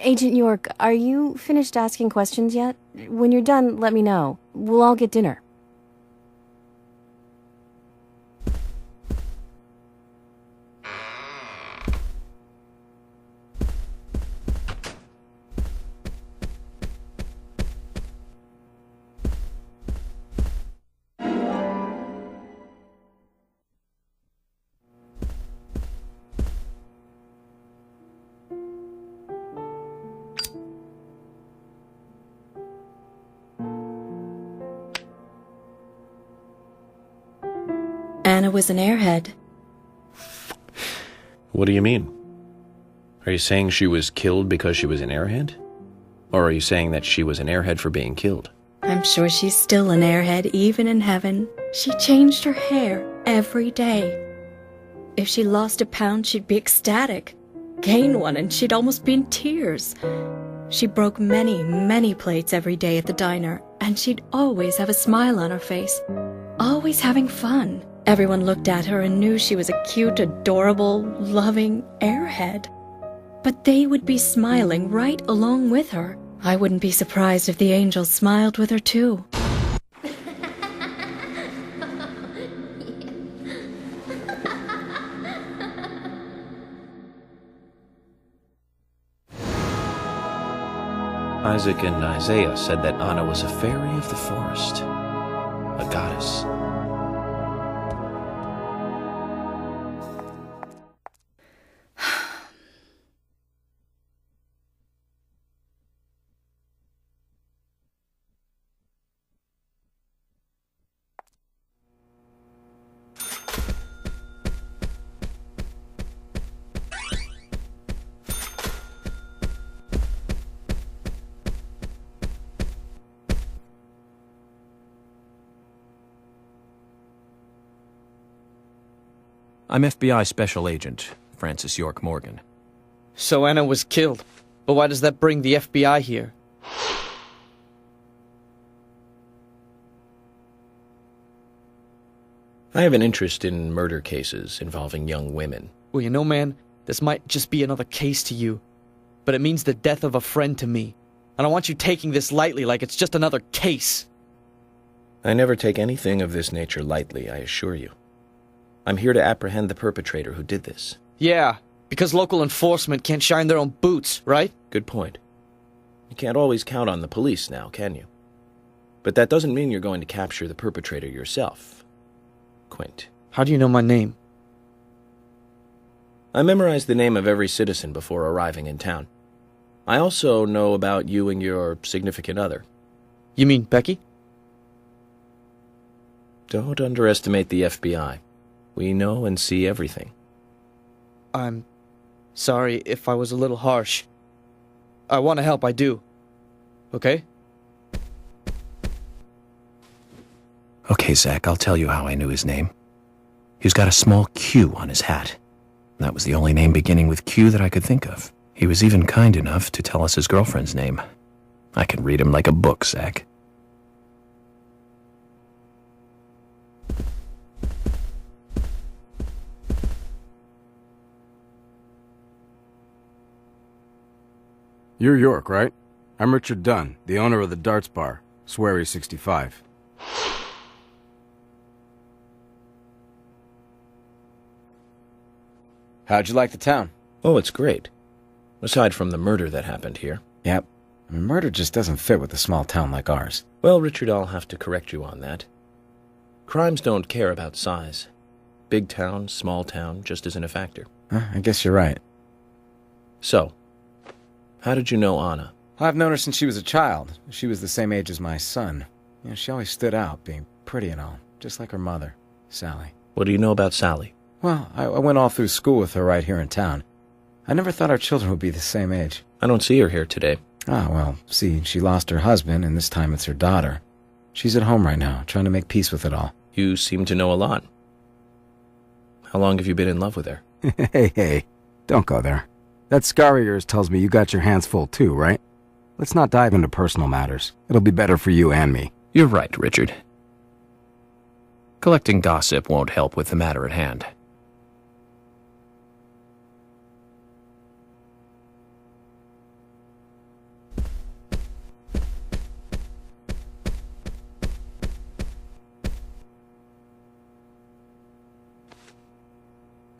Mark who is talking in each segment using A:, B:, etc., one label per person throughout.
A: Agent York, are you finished asking questions yet? When you're done, let me know. We'll all get dinner.
B: Anna was an airhead.
C: What do you mean? Are you saying she was killed because she was an airhead? Or are you saying that she was an airhead for being killed?
B: I'm sure she's still an airhead, even in heaven. She changed her hair every day. If she lost a pound, she'd be ecstatic. Gain one, and she'd almost be in tears. She broke many, many plates every day at the diner, and she'd always have a smile on her face. Always having fun. Everyone looked at her and knew she was a cute, adorable, loving airhead. But they would be smiling right along with her. I wouldn't be surprised if the angels smiled with her too.
C: Isaac and Isaiah said that Anna was a fairy of the forest, a goddess.
D: I'm FBI Special Agent Francis York Morgan.
E: So Anna was killed. But why does that bring the FBI here?
C: I have an interest in murder cases involving young women.
E: Well, you know, man, this might just be another case to you. But it means the death of a friend to me. I don't want you taking this lightly like it's just another case.
C: I never take anything of this nature lightly, I assure you. I'm here to apprehend the perpetrator who did this.
E: Yeah, because local enforcement can't shine their own boots, right?
C: Good point. You can't always count on the police now, can you? But that doesn't mean you're going to capture the perpetrator yourself. Quint.
E: How do you know my name?
C: I memorized the name of every citizen before arriving in town. I also know about you and your significant other.
E: You mean Becky?
C: Don't underestimate the FBI. We know and see everything.
E: I'm sorry if I was a little harsh. I want to help, I do. Okay?
D: Okay, Zach, I'll tell you how I knew his name. He's got a small Q on his hat. That was the only name beginning with Q that I could think of. He was even kind enough to tell us his girlfriend's name. I can read him like a book, Zach.
F: You're York, right? I'm Richard Dunn, the owner of the Darts Bar, Swery 65. How'd you like the town?
C: Oh, it's great. Aside from the murder that happened here.
F: Yep. I mean, murder just doesn't fit with a small town like ours.
C: Well, Richard, I'll have to correct you on that. Crimes don't care about size. Big town, small town, just isn't a factor.
F: I guess you're right.
C: So, how did you know Anna?
F: I've known her since she was a child. She was the same age as my son. You know, she always stood out, being pretty and all, just like her mother, Sally.
C: What do you know about Sally?
F: Well, I went all through school with her right here in town. I never thought our children would be the same age.
C: I don't see her here today.
F: Ah, well, see, she lost her husband, and this time it's her daughter. She's at home right now, trying to make peace with it all.
C: You seem to know a lot. How long have you been in love with her?
F: Hey, don't go there. That scar of yours tells me you got your hands full too, right? Let's not dive into personal matters. It'll be better for you and me.
D: You're right, Richard. Collecting gossip won't help with the matter at hand.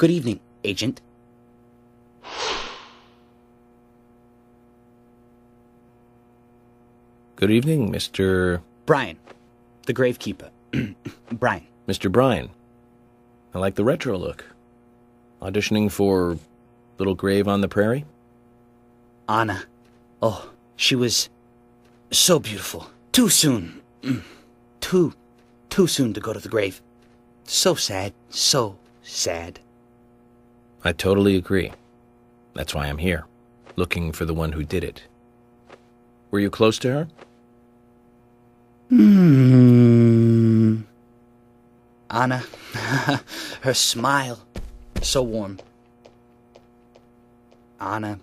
G: Good evening, Agent.
C: Good evening, Mr.
G: Brian, the Gravekeeper. Brian.
C: Mr. Bryan. I like the retro look. Auditioning for Little Grave on the Prairie?
G: Anna. Oh, she was so beautiful. Too soon. Too soon to go to the grave. So sad. So sad.
C: I totally agree. That's why I'm here, looking for the one who did it. Were you close to her?
G: Anna, her smile, so warm. Anna,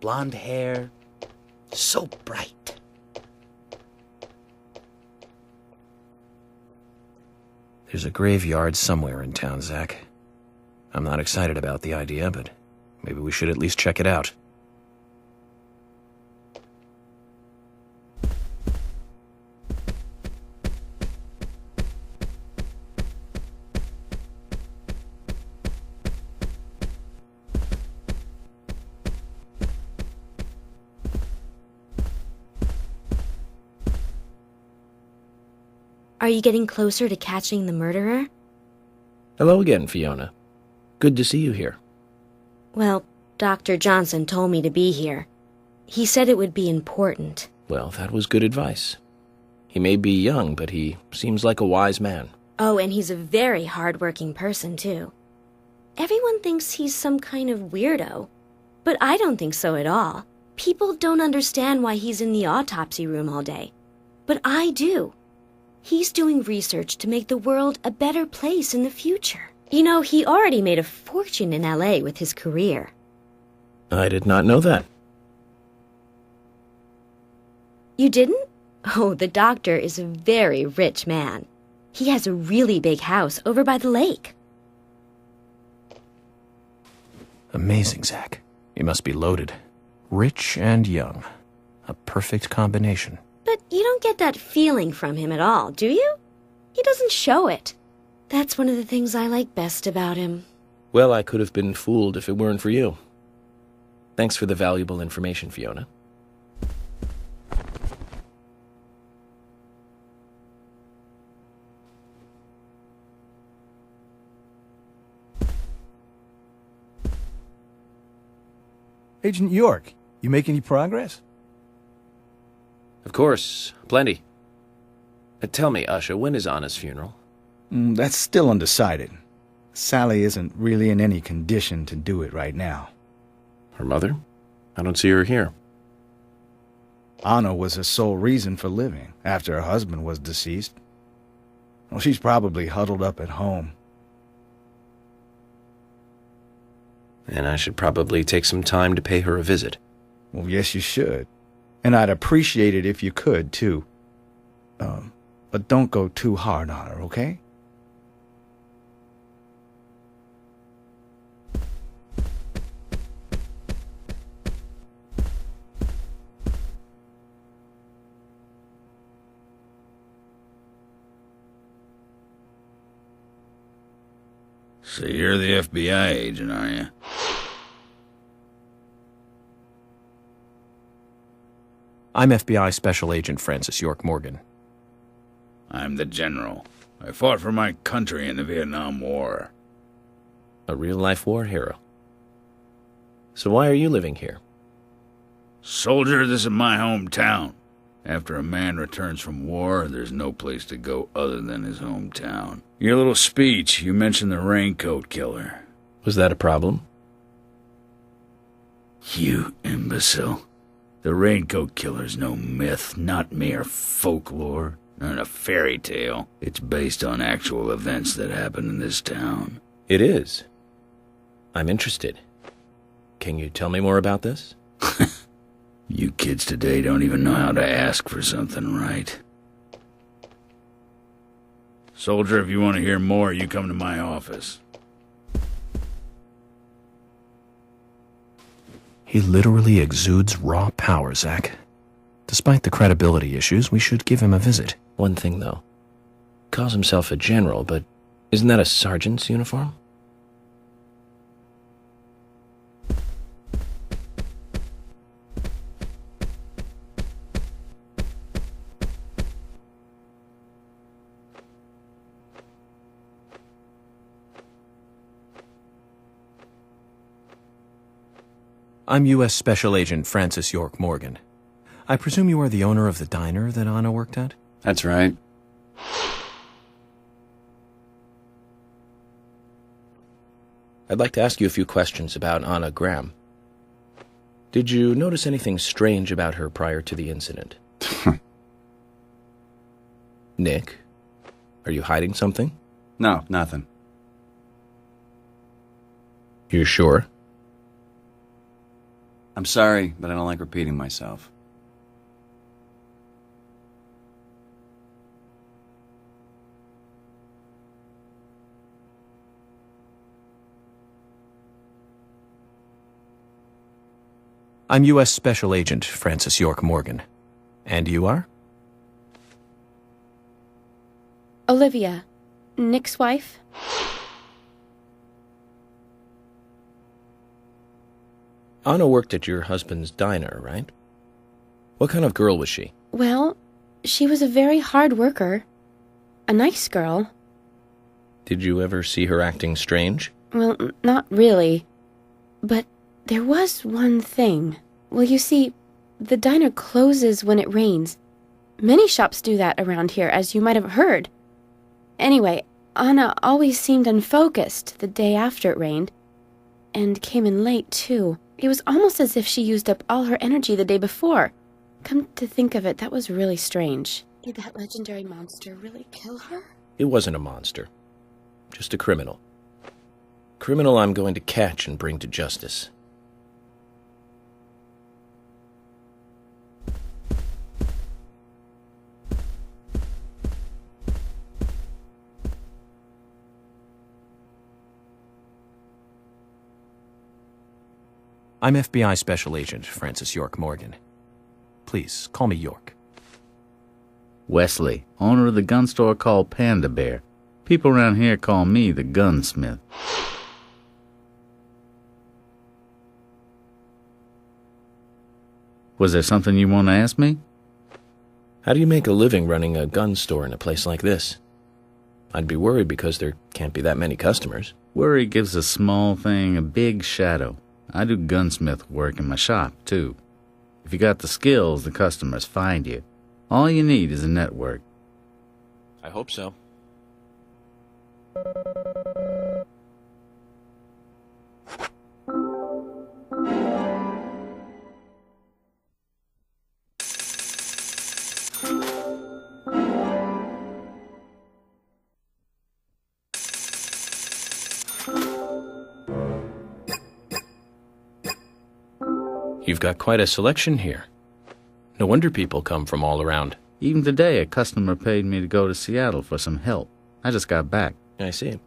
G: blonde hair, so bright.
D: There's a graveyard somewhere in town, Zach. I'm not excited about the idea, but maybe we should at least check it out.
H: Are you getting closer to catching the murderer?
C: Hello again, Fiona. Good to see you here.
H: Well, Dr. Johnson told me to be here. He said it would be important.
C: Well, that was good advice. He may be young, but he seems like a wise man.
H: Oh, and he's a very hard-working person, too. Everyone thinks he's some kind of weirdo, but I don't think so at all. People don't understand why he's in the autopsy room all day, but I do. He's doing research to make the world a better place in the future. You know, he already made a fortune in LA with his career.
C: I did not know that.
H: You didn't? Oh, the doctor is a very rich man. He has a really big house over by the lake.
D: Amazing, Zach. He must be loaded. Rich and young. A perfect combination.
H: But you don't get that feeling from him at all, do you? He doesn't show it. That's one of the things I like best about him.
C: Well, I could have been fooled if it weren't for you. Thanks for the valuable information, Fiona.
I: Agent York, you make any progress?
C: Of course, plenty. Tell me, Usha, when is Anna's funeral?
I: That's still undecided. Sally isn't really in any condition to do it right now.
C: Her mother? I don't see her here.
I: Anna was her sole reason for living after her husband was deceased. Well, she's probably huddled up at home.
C: And I should probably take some time to pay her a visit.
I: Well, yes, you should. And I'd appreciate it if you could, too. But don't go too hard on her, okay?
J: So you're the FBI agent, are you?
D: I'm FBI Special Agent Francis York Morgan.
J: I'm the general. I fought for my country in the Vietnam War.
C: A real-life war hero. So why are you living here?
J: Soldier, this is my hometown. After a man returns from war, there's no place to go other than his hometown. Your little speech, you mentioned the raincoat killer.
C: Was that a problem?
J: You imbecile. The raincoat killer's no myth, not mere folklore, not a fairy tale. It's based on actual events that happened in this town.
C: It is. I'm interested. Can you tell me more about this?
J: You kids today don't even know how to ask for something right. Soldier, if you want to hear more, you come to my office.
D: He literally exudes raw power, Zach. Despite the credibility issues, we should give him a visit.
C: One thing, though. Calls himself a general, but isn't that a sergeant's uniform?
D: I'm U.S. Special Agent Francis York Morgan. I presume you are the owner of the diner that Anna worked at?
K: That's right.
C: I'd like to ask you a few questions about Anna Graham. Did you notice anything strange about her prior to the incident? Nick, are you hiding something?
K: No, nothing.
C: You're sure?
K: I'm sorry, but I don't like repeating myself.
D: I'm U.S. Special Agent Francis York Morgan. And you are?
L: Olivia, Nick's wife.
C: Anna worked at your husband's diner, right? What kind of girl was she?
L: Well, she was a very hard worker. A nice girl.
C: Did you ever see her acting strange?
L: Well, not really. But there was one thing. Well, you see, the diner closes when it rains. Many shops do that around here, as you might have heard. Anyway, Anna always seemed unfocused the day after it rained. And came in late, too. It was almost as if she used up all her energy the day before. Come to think of it, that was really strange. Did that legendary monster really kill her?
C: It wasn't a monster. Just a criminal. Criminal I'm going to catch and bring to justice.
D: I'm FBI Special Agent Francis York Morgan. Please, call me York.
J: Wesley, owner of the gun store called Panda Bear. People around here call me the gunsmith. Was there something you want to ask me?
C: How do you make a living running a gun store in a place like this? I'd be worried because there can't be that many customers.
J: Worry gives a small thing a big shadow. I do gunsmith work in my shop, too. If you got the skills, the customers find you. All you need is a network.
C: I hope so. You've got quite a selection here. No wonder people come from all around.
J: Even today, a customer paid me to go to Seattle for some help. I just got back.
C: I see.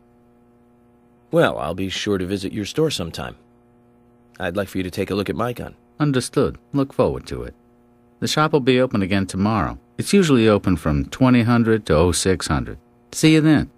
C: Well, I'll be sure to visit your store sometime. I'd like for you to take a look at my gun.
J: Understood. Look forward to it. The shop will be open again tomorrow. It's usually open from 2000 to 0600. See you then.